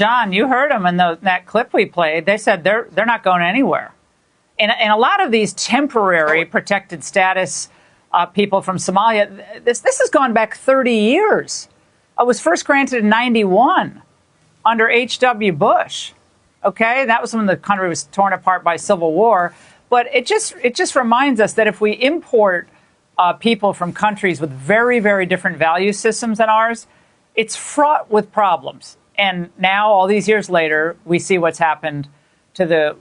John, you heard them in that clip we played. They said they're not going anywhere. And a lot of these temporary protected status people from Somalia, this has gone back 30 years. It was first granted in 91 under H.W. Bush. OK, that was when the country was torn apart by civil war. But it just reminds us that if we import people from countries with very, very different value systems than ours, it's fraught with problems. And now, all these years later, we see what's happened to the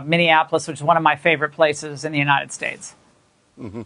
Minneapolis, which is one of my favorite places in the United States. Mm-hmm.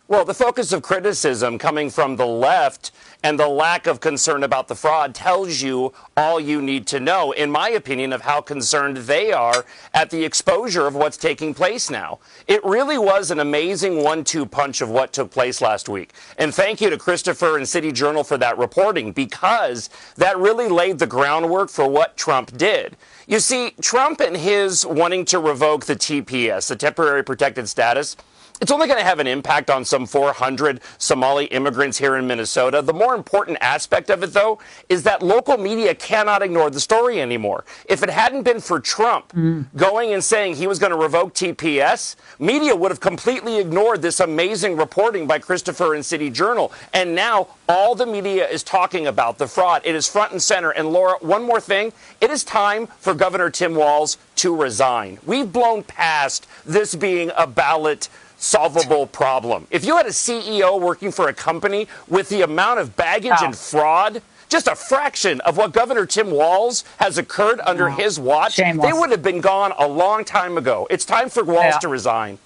Well, the focus of criticism coming from the left and the lack of concern about the fraud tells you all you need to know, in my opinion, of how concerned they are at the exposure of what's taking place now. It really was an amazing 1-2 punch of what took place last week. And thank you to Christopher and City Journal for that reporting, because that really laid the groundwork for what Trump did. You see, Trump and his wanting to revoke the TPS, the temporary protected status, it's only going to have an impact on some 400 Somali immigrants here in Minnesota. The more important aspect of it, though, is that local media cannot ignore the story anymore. If it hadn't been for Trump going and saying he was going to revoke TPS, media would have completely ignored this amazing reporting by Christopher and City Journal. And now all the media is talking about the fraud. It is front and center. And Laura, one more thing. It is time for Governor TimWalzo to resign. We've blown past this being a ballot solvable problem. If you had a CEO working for a company with the amount of baggage and fraud, just a fraction of what Governor TimWalzo has occurred under his watch, they would have been gone a long time ago. It's time for Walz to resign.